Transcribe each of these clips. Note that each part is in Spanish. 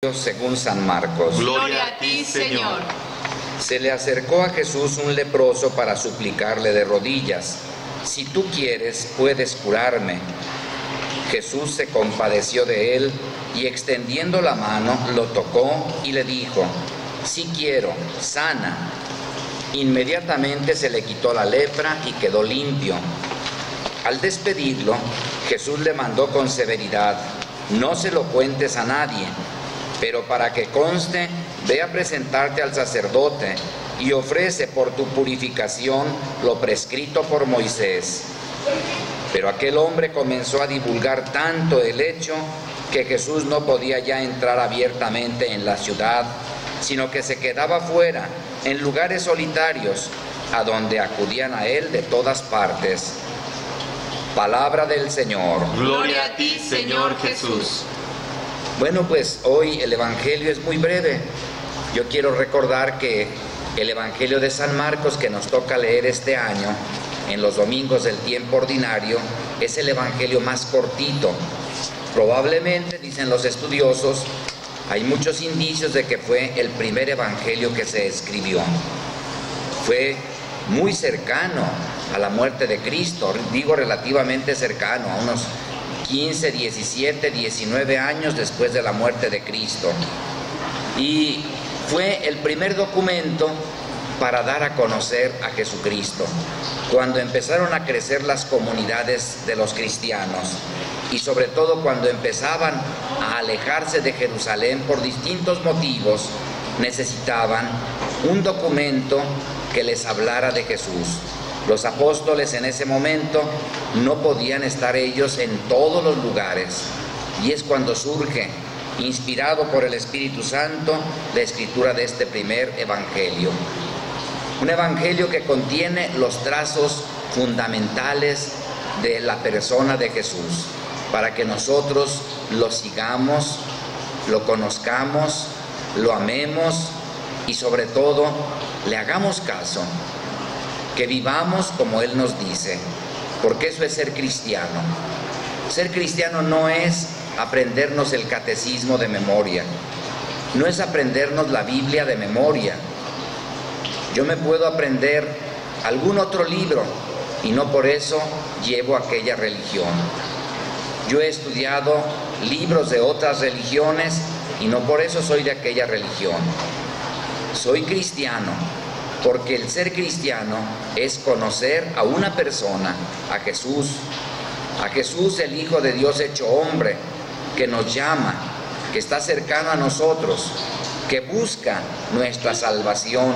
Según San Marcos. Gloria a ti, Señor. Se le acercó a Jesús un leproso para suplicarle de rodillas: si tú quieres, puedes curarme. Jesús se compadeció de él y extendiendo la mano lo tocó y le dijo: sí quiero, sana. Inmediatamente se le quitó la lepra y quedó limpio. Al despedirlo, Jesús le mandó con severidad: no se lo cuentes a nadie, pero para que conste, ve a presentarte al sacerdote y ofrece por tu purificación lo prescrito por Moisés. Pero aquel hombre comenzó a divulgar tanto el hecho que Jesús no podía ya entrar abiertamente en la ciudad, sino que se quedaba fuera, en lugares solitarios, a donde acudían a él de todas partes. Palabra del Señor. Gloria a ti, Señor Jesús. Bueno, pues hoy el Evangelio es muy breve. Yo quiero recordar que el Evangelio de San Marcos, que nos toca leer este año, en los domingos del tiempo ordinario, es el Evangelio más cortito. Probablemente, dicen los estudiosos, hay muchos indicios de que fue el primer Evangelio que se escribió. Fue muy cercano a la muerte de Cristo, digo relativamente cercano, a unos 15, 17, 19 años después de la muerte de Cristo. Y fue el primer documento para dar a conocer a Jesucristo, cuando empezaron a crecer las comunidades de los cristianos y sobre todo cuando empezaban a alejarse de Jerusalén por distintos motivos, necesitaban un documento que les hablara de Jesús. Los apóstoles en ese momento no podían estar ellos en todos los lugares, y es cuando surge, inspirado por el Espíritu Santo, la escritura de este primer evangelio. Un evangelio que contiene los trazos fundamentales de la persona de Jesús, para que nosotros lo sigamos, lo conozcamos, lo amemos y sobre todo le hagamos caso. Que vivamos como Él nos dice, porque eso es ser cristiano. Ser cristiano no es aprendernos el catecismo de memoria, no es aprendernos la Biblia de memoria. Yo me puedo aprender algún otro libro y no por eso llevo aquella religión. Yo he estudiado libros de otras religiones y no por eso soy de aquella religión. Soy cristiano, porque el ser cristiano es conocer a una persona, a Jesús el Hijo de Dios hecho hombre, que nos llama, que está cercano a nosotros, que busca nuestra salvación,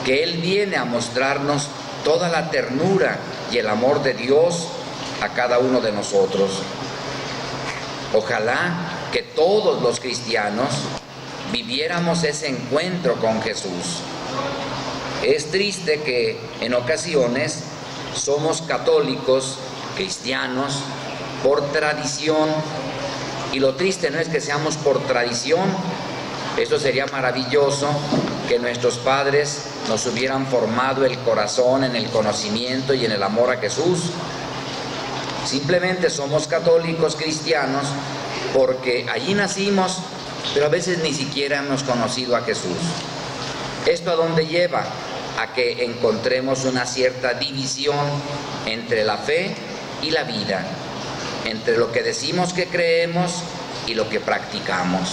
que Él viene a mostrarnos toda la ternura y el amor de Dios a cada uno de nosotros. Ojalá que todos los cristianos viviéramos ese encuentro con Jesús. Es triste que en ocasiones somos católicos, cristianos, por tradición, y lo triste no es que seamos por tradición. Eso sería maravilloso, que nuestros padres nos hubieran formado el corazón en el conocimiento y en el amor a Jesús. Simplemente somos católicos, cristianos, porque allí nacimos, pero a veces ni siquiera hemos conocido a Jesús. ¿Esto a dónde lleva? A que encontremos una cierta división entre la fe y la vida, entre lo que decimos que creemos y lo que practicamos.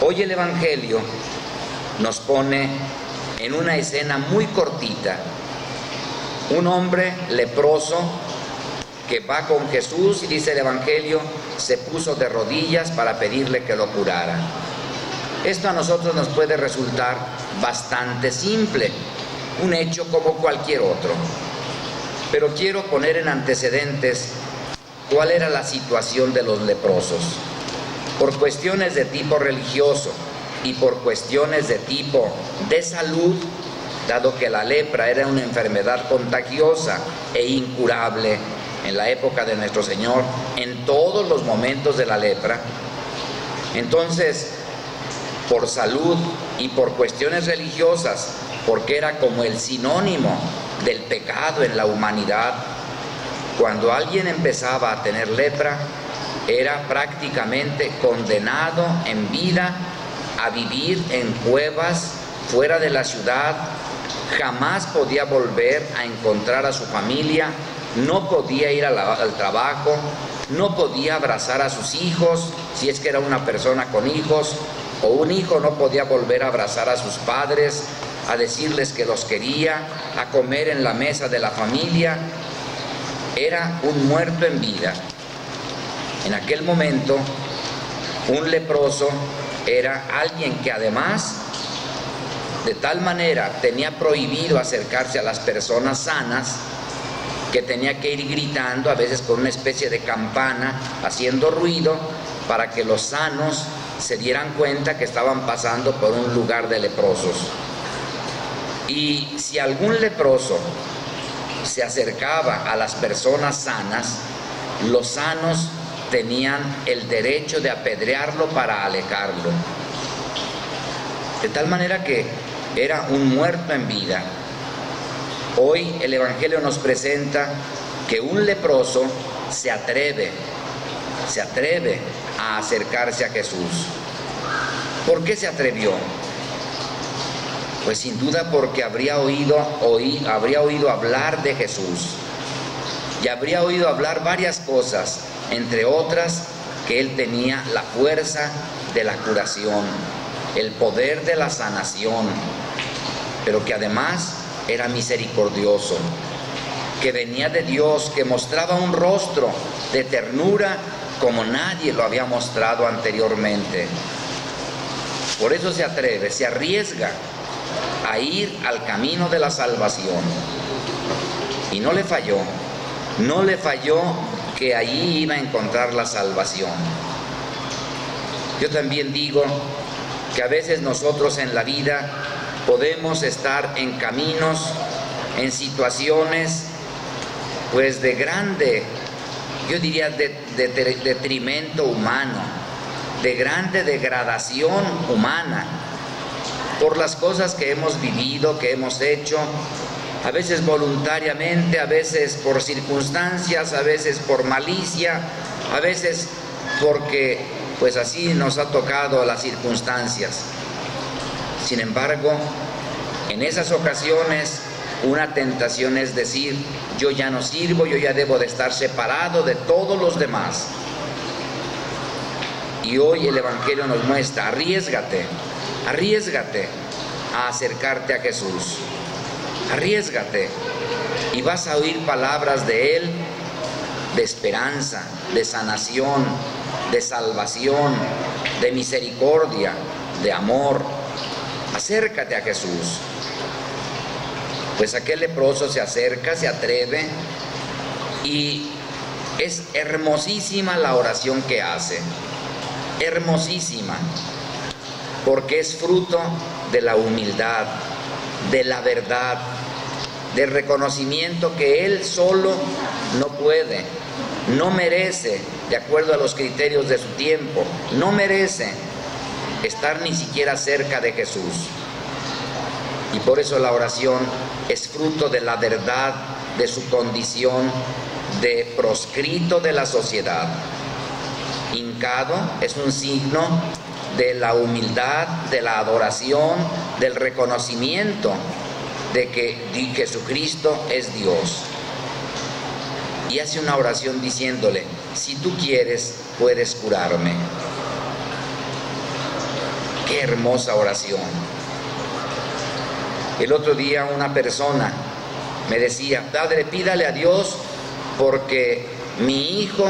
Hoy el Evangelio nos pone en una escena muy cortita un hombre leproso que va con Jesús y dice el Evangelio, se puso de rodillas para pedirle que lo curara. Esto a nosotros nos puede resultar bastante simple, un hecho como cualquier otro. Pero quiero poner en antecedentes cuál era la situación de los leprosos. Por cuestiones de tipo religioso y por cuestiones de tipo de salud, dado que la lepra era una enfermedad contagiosa e incurable en la época de nuestro Señor, en todos los momentos de la lepra, entonces, por salud y por cuestiones religiosas, porque era como el sinónimo del pecado en la humanidad, cuando alguien empezaba a tener lepra, era prácticamente condenado en vida a vivir en cuevas fuera de la ciudad, jamás podía volver a encontrar a su familia, no podía ir al trabajo, no podía abrazar a sus hijos, si es que era una persona con hijos, o un hijo no podía volver a abrazar a sus padres, a decirles que los quería, a comer en la mesa de la familia. Era un muerto en vida. En aquel momento, un leproso era alguien que además, de tal manera, tenía prohibido acercarse a las personas sanas, que tenía que ir gritando, a veces con una especie de campana, haciendo ruido, para que los sanos se dieran cuenta que estaban pasando por un lugar de leprosos. Y si algún leproso se acercaba a las personas sanas, los sanos tenían el derecho de apedrearlo para alejarlo. De tal manera que era un muerto en vida. Hoy el Evangelio nos presenta que un leproso se atreve a acercarse a Jesús. ¿Por qué se atrevió? Pues sin duda porque habría oído hablar de Jesús y habría oído hablar varias cosas, entre otras que Él tenía la fuerza de la curación, el poder de la sanación, pero que además era misericordioso, que venía de Dios, que mostraba un rostro de ternura como nadie lo había mostrado anteriormente. Por eso se atreve, se arriesga a ir al camino de la salvación. Y no le falló que allí iba a encontrar la salvación. Yo también digo que a veces nosotros en la vida podemos estar en caminos, en situaciones, pues de grande, yo diría de detrimento humano, de grande degradación humana, por las cosas que hemos vivido, que hemos hecho, a veces voluntariamente, a veces por circunstancias, a veces por malicia, a veces porque pues así nos ha tocado las circunstancias. Sin embargo, en esas ocasiones, una tentación es decir, yo ya no sirvo, yo ya debo de estar separado de todos los demás. Y hoy el Evangelio nos muestra, arriésgate a acercarte a Jesús. Arriésgate y vas a oír palabras de Él, de esperanza, de sanación, de salvación, de misericordia, de amor. Acércate a Jesús. Pues aquel leproso se acerca, se atreve, y es hermosísima la oración que hace, hermosísima, porque es fruto de la humildad, de la verdad, del reconocimiento que él solo no puede, no merece, de acuerdo a los criterios de su tiempo, no merece estar ni siquiera cerca de Jesús. Y por eso la oración es fruto de la verdad de su condición de proscrito de la sociedad. Hincado es un signo de la humildad, de la adoración, del reconocimiento de que Jesucristo es Dios. Y hace una oración diciéndole, si tú quieres, puedes curarme. Qué hermosa oración. El otro día una persona me decía, Padre, pídale a Dios porque mi hijo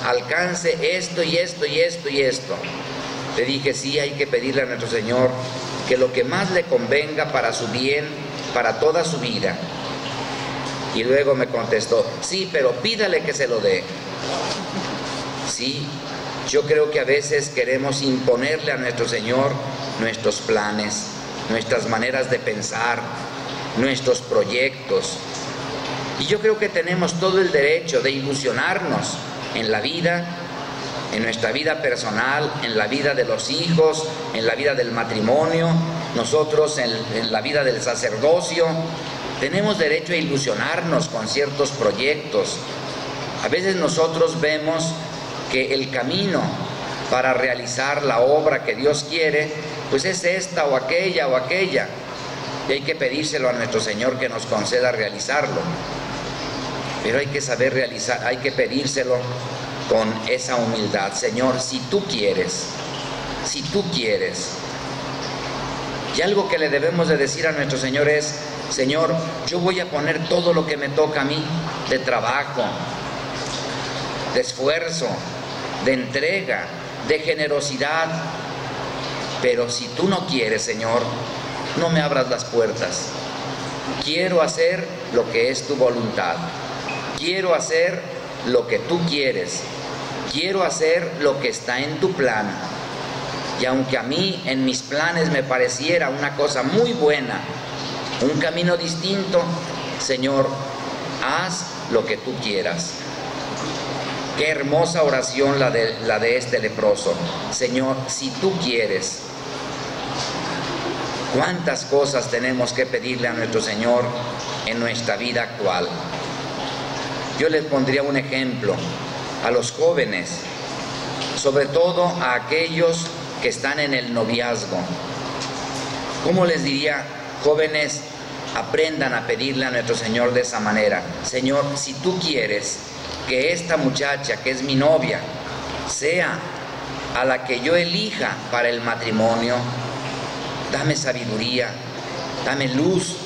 alcance esto y esto y esto y esto. Le dije, sí, hay que pedirle a nuestro Señor que lo que más le convenga para su bien, para toda su vida. Y luego me contestó, sí, pero pídale que se lo dé. Sí, yo creo que a veces queremos imponerle a nuestro Señor nuestros planes, nuestras maneras de pensar, nuestros proyectos. Y yo creo que tenemos todo el derecho de ilusionarnos en la vida, en nuestra vida personal, en la vida de los hijos, en la vida del matrimonio, nosotros en la vida del sacerdocio. Tenemos derecho a ilusionarnos con ciertos proyectos. A veces nosotros vemos que el camino para realizar la obra que Dios quiere, pues es esta o aquella o aquella. Y hay que pedírselo a nuestro Señor que nos conceda realizarlo. Pero hay que saber realizar, hay que pedírselo con esa humildad. Señor, si tú quieres, si tú quieres. Y algo que le debemos de decir a nuestro Señor es: Señor, yo voy a poner todo lo que me toca a mí, de trabajo, de esfuerzo, de entrega, de generosidad. Pero si tú no quieres, Señor, no me abras las puertas. Quiero hacer lo que es tu voluntad. Quiero hacer lo que tú quieres. Quiero hacer lo que está en tu plan. Y aunque a mí en mis planes me pareciera una cosa muy buena, un camino distinto, Señor, haz lo que tú quieras. Qué hermosa oración la de este leproso. Señor, si tú quieres. ¿Cuántas cosas tenemos que pedirle a nuestro Señor en nuestra vida actual? Yo les pondría un ejemplo a los jóvenes, sobre todo a aquellos que están en el noviazgo. ¿Cómo les diría? Jóvenes, aprendan a pedirle a nuestro Señor de esa manera. Señor, si tú quieres que esta muchacha que es mi novia sea a la que yo elija para el matrimonio, dame sabiduría, dame luz,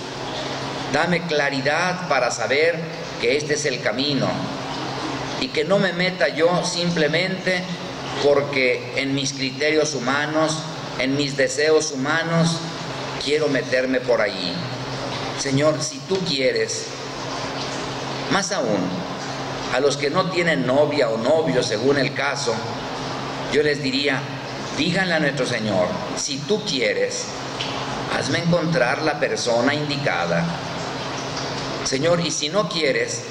dame claridad para saber que este es el camino y que no me meta yo simplemente porque en mis criterios humanos, en mis deseos humanos, quiero meterme por ahí. Señor, si tú quieres, más aún, a los que no tienen novia o novio, según el caso, yo les diría: díganle a nuestro Señor, si tú quieres, hazme encontrar la persona indicada. Señor, y si no quieres,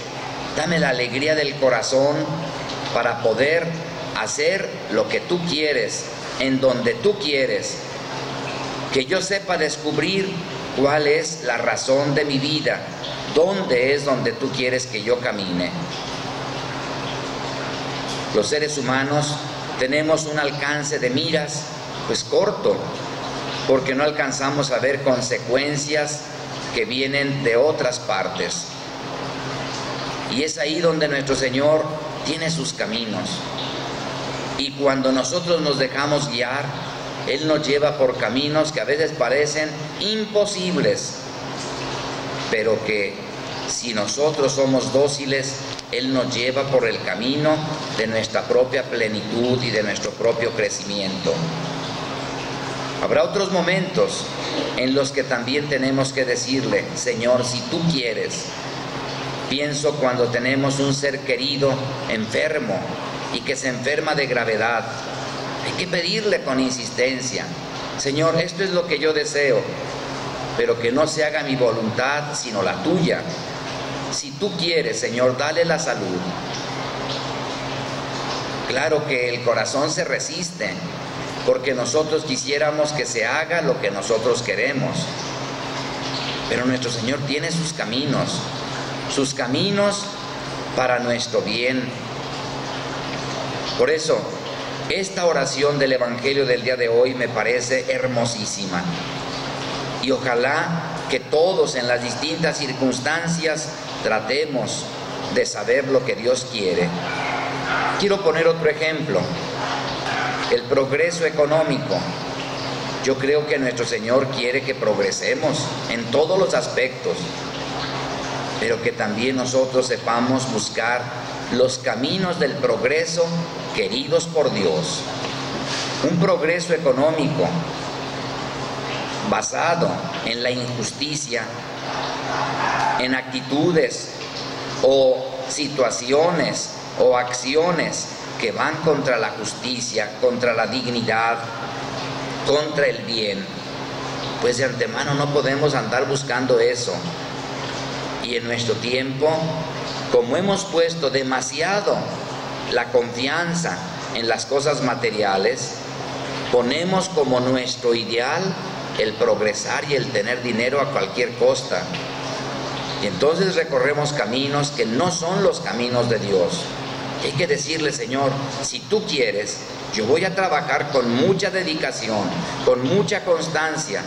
dame la alegría del corazón para poder hacer lo que tú quieres, en donde tú quieres. Que yo sepa descubrir cuál es la razón de mi vida, dónde es donde tú quieres que yo camine. Los seres humanos tenemos un alcance de miras pues corto, porque no alcanzamos a ver consecuencias que vienen de otras partes. Y es ahí donde nuestro Señor tiene sus caminos. Y cuando nosotros nos dejamos guiar, Él nos lleva por caminos que a veces parecen imposibles, pero que si nosotros somos dóciles, Él nos lleva por el camino de nuestra propia plenitud y de nuestro propio crecimiento. Habrá otros momentos en los que también tenemos que decirle: Señor, si tú quieres. Pienso cuando tenemos un ser querido enfermo y que se enferma de gravedad. Hay que pedirle con insistencia: Señor, esto es lo que yo deseo, pero que no se haga mi voluntad sino la tuya. Si tú quieres, Señor, dale la salud. Claro que el corazón se resiste, porque nosotros quisiéramos que se haga lo que nosotros queremos. Pero nuestro Señor tiene sus caminos para nuestro bien. Por eso, esta oración del Evangelio del día de hoy me parece hermosísima. Y ojalá que todos en las distintas circunstancias tratemos de saber lo que Dios quiere. Quiero poner otro ejemplo: el progreso económico. Yo creo que nuestro Señor quiere que progresemos en todos los aspectos, pero que también nosotros sepamos buscar los caminos del progreso queridos por Dios. Un progreso económico basado en la injusticia, en actitudes o situaciones o acciones que van contra la justicia, contra la dignidad, contra el bien, pues de antemano no podemos andar buscando eso. Y en nuestro tiempo, como hemos puesto demasiado la confianza en las cosas materiales, ponemos como nuestro ideal el progresar y el tener dinero a cualquier costa. Y entonces recorremos caminos que no son los caminos de Dios. Hay que decirle: Señor, si tú quieres, yo voy a trabajar con mucha dedicación, con mucha constancia.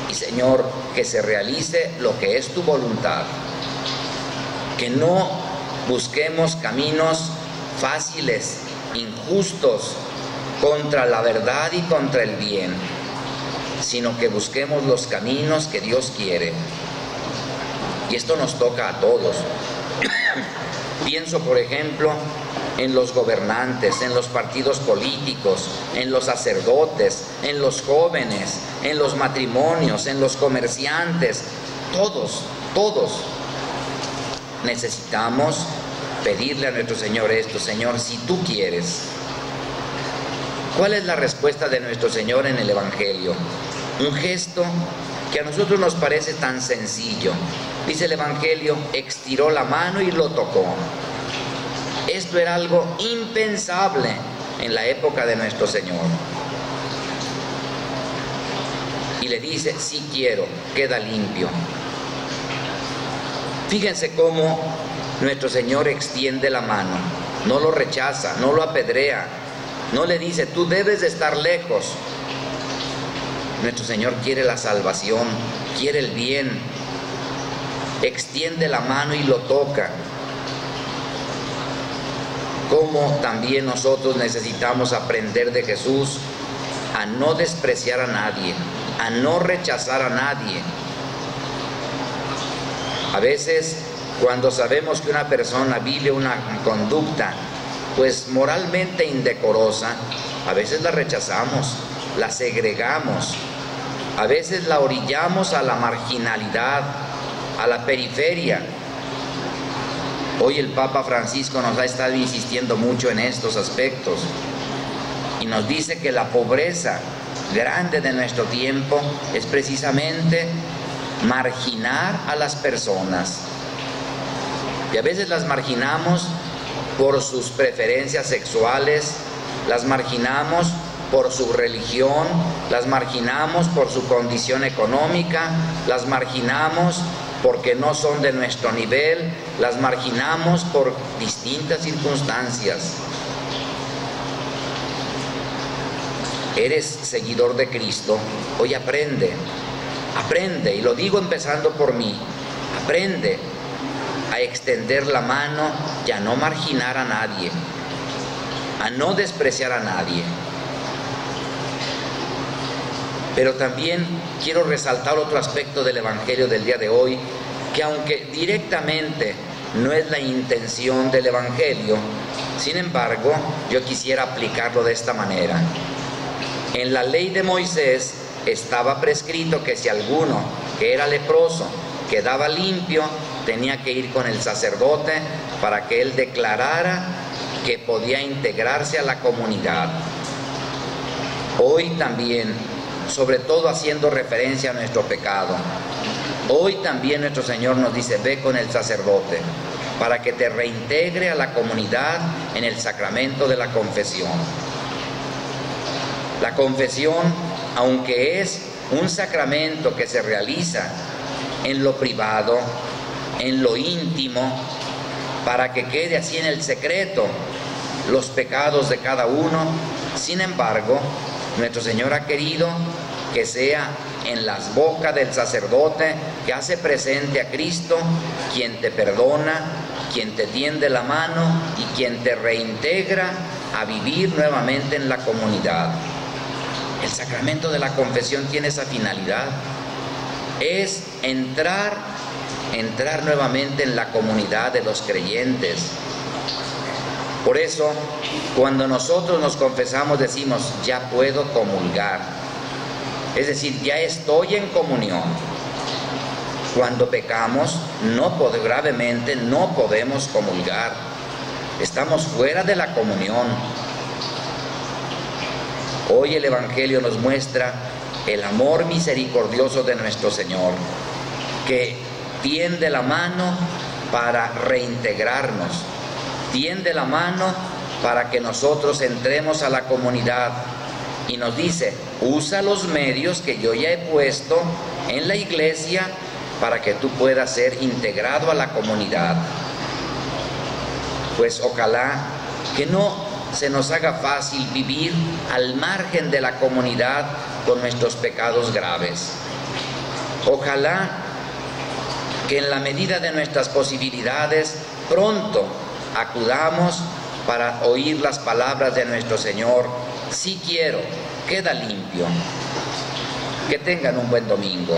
Y Señor, que se realice lo que es tu voluntad. Que no busquemos caminos fáciles, injustos, contra la verdad y contra el bien, sino que busquemos los caminos que Dios quiere. Y esto nos toca a todos. Pienso, por ejemplo, en los gobernantes, en los partidos políticos, en los sacerdotes, en los jóvenes, en los matrimonios, en los comerciantes. Todos necesitamos pedirle a nuestro Señor esto: Señor, si tú quieres. ¿Cuál es la respuesta de nuestro Señor en el Evangelio? Un gesto que a nosotros nos parece tan sencillo. Dice el Evangelio: estiró la mano y lo tocó. Esto era algo impensable en la época de nuestro Señor. Y le dice: sí quiero, queda limpio. Fíjense cómo nuestro Señor extiende la mano, no lo rechaza, no lo apedrea, no le dice: tú debes de estar lejos. Nuestro Señor quiere la salvación, quiere el bien. Extiende la mano y lo toca. Como también nosotros necesitamos aprender de Jesús a no despreciar a nadie, a no rechazar a nadie. A veces, cuando sabemos que una persona vive una conducta pues moralmente indecorosa, a veces la rechazamos, la segregamos, a veces la orillamos a la marginalidad, a la periferia. Hoy el Papa Francisco nos ha estado insistiendo mucho en estos aspectos y nos dice que la pobreza grande de nuestro tiempo es precisamente marginar a las personas. Y a veces las marginamos por sus preferencias sexuales, las marginamos por su religión, las marginamos por su condición económica, las marginamos porque no son de nuestro nivel, las marginamos por distintas circunstancias. ¿Eres seguidor de Cristo? Hoy aprende, y lo digo empezando por mí, aprende a extender la mano y a no marginar a nadie, a no despreciar a nadie. Pero también quiero resaltar otro aspecto del Evangelio del día de hoy, que aunque directamente no es la intención del Evangelio, sin embargo, yo quisiera aplicarlo de esta manera. En la ley de Moisés estaba prescrito que si alguno que era leproso quedaba limpio, tenía que ir con el sacerdote para que él declarara que podía integrarse a la comunidad. Hoy también, sobre todo haciendo referencia a nuestro pecado, hoy también nuestro Señor nos dice: ve con el sacerdote para que te reintegre a la comunidad en el sacramento de la confesión. La confesión, aunque es un sacramento que se realiza en lo privado, en lo íntimo, para que quede así en el secreto los pecados de cada uno, sin embargo, nuestro Señor ha querido que sea en las bocas del sacerdote que hace presente a Cristo, quien te perdona, quien te tiende la mano y quien te reintegra a vivir nuevamente en la comunidad. El sacramento de la confesión tiene esa finalidad, es entrar nuevamente en la comunidad de los creyentes. Por eso, cuando nosotros nos confesamos, decimos: ya puedo comulgar, es decir, ya estoy en comunión. Cuando pecamos, gravemente no podemos comulgar, estamos fuera de la comunión. Hoy el Evangelio nos muestra el amor misericordioso de nuestro Señor, que tiende la mano para reintegrarnos, tiende la mano para que nosotros entremos a la comunidad y nos dice: usa los medios que yo ya he puesto en la iglesia para que tú puedas ser integrado a la comunidad. pues ojalá que no se nos haga fácil vivir al margen de la comunidad con nuestros pecados graves. Ojalá que en la medida de nuestras posibilidades pronto acudamos para oír las palabras de nuestro Señor: sí quiero, queda limpio. Que tengan un buen domingo.